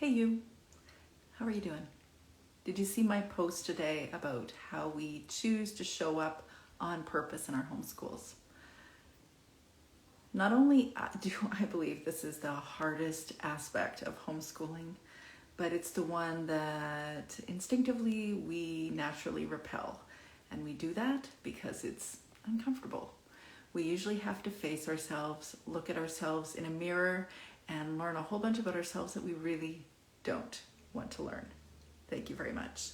Hey you, how are you doing? Did you see my post today about how we choose to show up on purpose in our homeschools? Not only do I believe this is the hardest aspect of homeschooling, but it's the one that instinctively we naturally repel. And we do that because it's uncomfortable. We usually have to face ourselves, look at ourselves in a mirror, and learn a whole bunch about ourselves that we really don't want to learn. Thank you very much.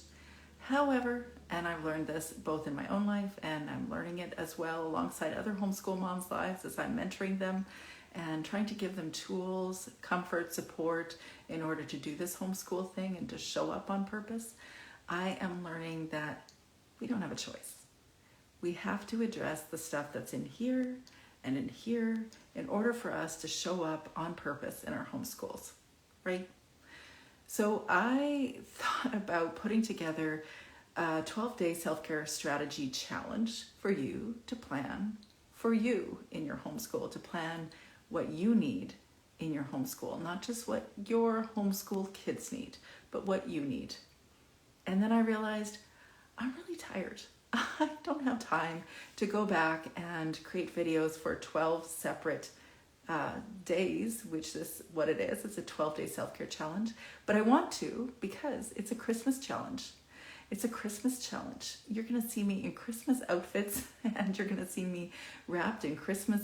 However, and I've learned this both in my own life and I'm learning it as well alongside other homeschool moms' lives as I'm mentoring them and trying to give them tools, comfort, support in order to do this homeschool thing and to show up on purpose. I am learning that we don't have a choice. We have to address the stuff that's in here and in here in order for us to show up on purpose in our homeschools, right? So I thought about putting together a 12-day self-care strategy challenge for you to plan for you in your homeschool, to plan what you need in your homeschool, not just what your homeschool kids need, but what you need. And then I realized I'm really tired. I don't have time to go back and create videos for 12 separate days, which is what it is. It's a 12-day self-care challenge. But I want to because it's a Christmas challenge. It's a Christmas challenge. You're going to see me in Christmas outfits and you're going to see me wrapped in Christmas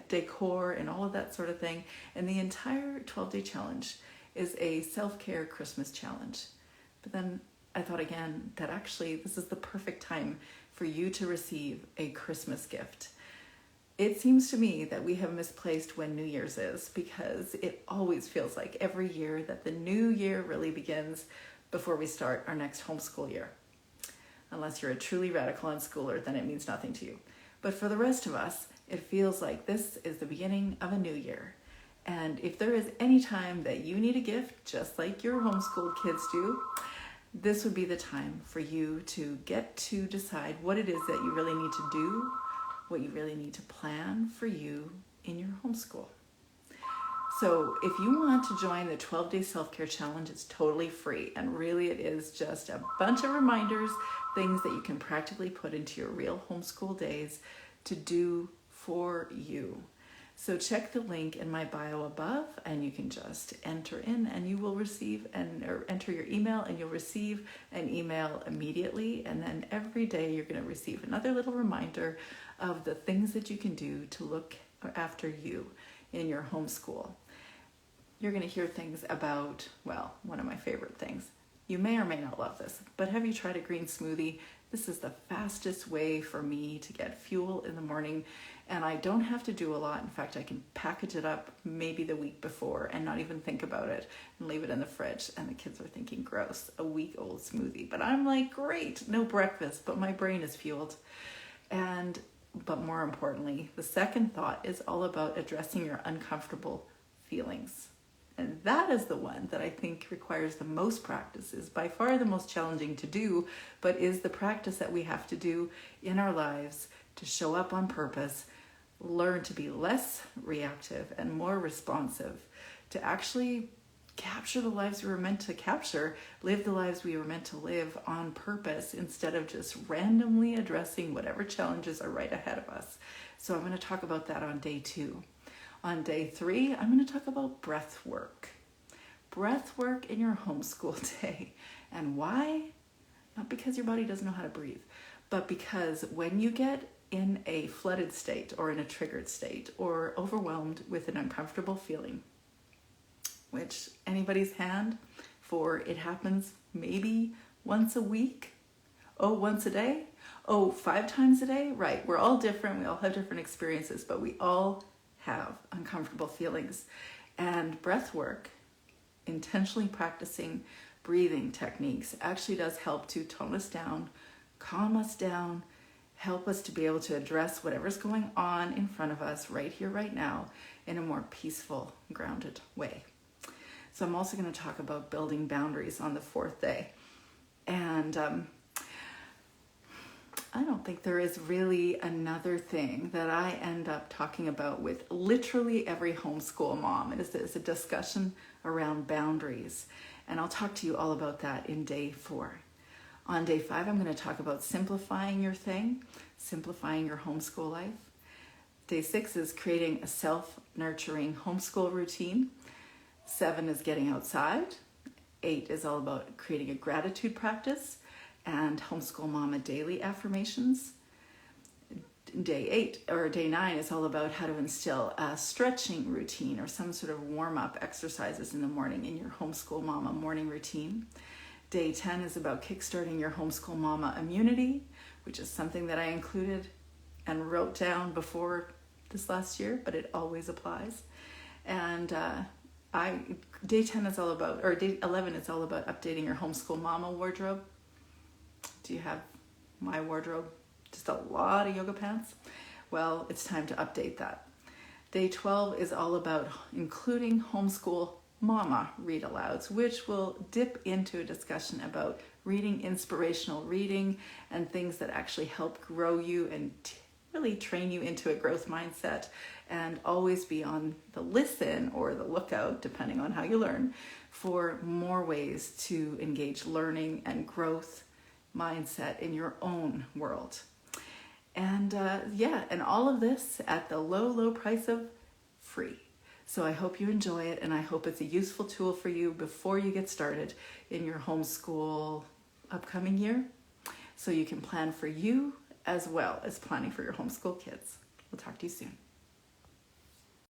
decor and all of that sort of thing. And the entire 12-day challenge is a self-care Christmas challenge. But then I thought again that actually this is the perfect time for you to receive a Christmas gift. It seems to me that we have misplaced when New Year's is, because it always feels like every year that the new year really begins before we start our next homeschool year. Unless you're a truly radical unschooler, then it means nothing to you. But for the rest of us, it feels like this is the beginning of a new year. And if there is any time that you need a gift, just like your homeschooled kids do, this would be the time for you to get to decide what it is that you really need to do, what you really need to plan for you in your homeschool. So if you want to join the 12-day self-care challenge, it's totally free. And really it is just a bunch of reminders, things that you can practically put into your real homeschool days to do for you. So check the link in my bio above and you can just enter in and you will receive or enter your email and you'll receive an email immediately. And then every day you're going to receive another little reminder of the things that you can do to look after you in your homeschool. You're going to hear things about, well, one of my favorite things. You may or may not love this, but have you tried a green smoothie? This is the fastest way for me to get fuel in the morning, and I don't have to do a lot. In fact, I can package it up maybe the week before and not even think about it and leave it in the fridge, and the kids are thinking, gross, a week-old smoothie. But I'm like, great, no breakfast, but my brain is fueled. But more importantly, the second thought is all about addressing your uncomfortable feelings. And that is the one that I think requires the most practice, is by far the most challenging to do, but is the practice that we have to do in our lives to show up on purpose, learn to be less reactive and more responsive, to actually capture the lives we were meant to capture, live the lives we were meant to live on purpose instead of just randomly addressing whatever challenges are right ahead of us. So I'm going to talk about that on day 2. On day 3, I'm going to talk about breath work. Breath work in your homeschool day. And why? Not because your body doesn't know how to breathe, but because when you get in a flooded state or in a triggered state or overwhelmed with an uncomfortable feeling, which anybody's hand for it happens maybe once a week, once a day, 5 times a day, right? We're all different. We all have different experiences, but we all have uncomfortable feelings. And breath work, intentionally practicing breathing techniques, actually does help to tone us down, calm us down, help us to be able to address whatever's going on in front of us right here, right now, in a more peaceful, grounded way. So I'm also going to talk about building boundaries on the 4th day. And I don't think there is really another thing that I end up talking about with literally every homeschool mom. It is a discussion around boundaries. And I'll talk to you all about that in day 4. On day 5, I'm going to talk about simplifying your thing, simplifying your homeschool life. Day 6 is creating a self-nurturing homeschool routine. 7 is getting outside. 8 is all about creating a gratitude practice and homeschool mama daily affirmations. Day 9 is all about how to instill a stretching routine or some sort of warm-up exercises in the morning in your homeschool mama morning routine. Day 10 is about kickstarting your homeschool mama immunity, which is something that I included and wrote down before this last year, but it always applies. And day 10 is all about, or day 11 is all about updating your homeschool mama wardrobe. Do you have my wardrobe? Just a lot of yoga pants? Well, it's time to update that. Day 12 is all about including homeschool mama read alouds, which will dip into a discussion about reading, inspirational reading, and things that actually help grow you and really train you into a growth mindset, and always be on the listen or the lookout, depending on how you learn, for more ways to engage learning and growth mindset in your own world. And and all of this at the low price of free. So I hope you enjoy it, and I hope it's a useful tool for you before you get started in your homeschool upcoming year, so you can plan for you as well as planning for your homeschool kids. We'll talk to you soon.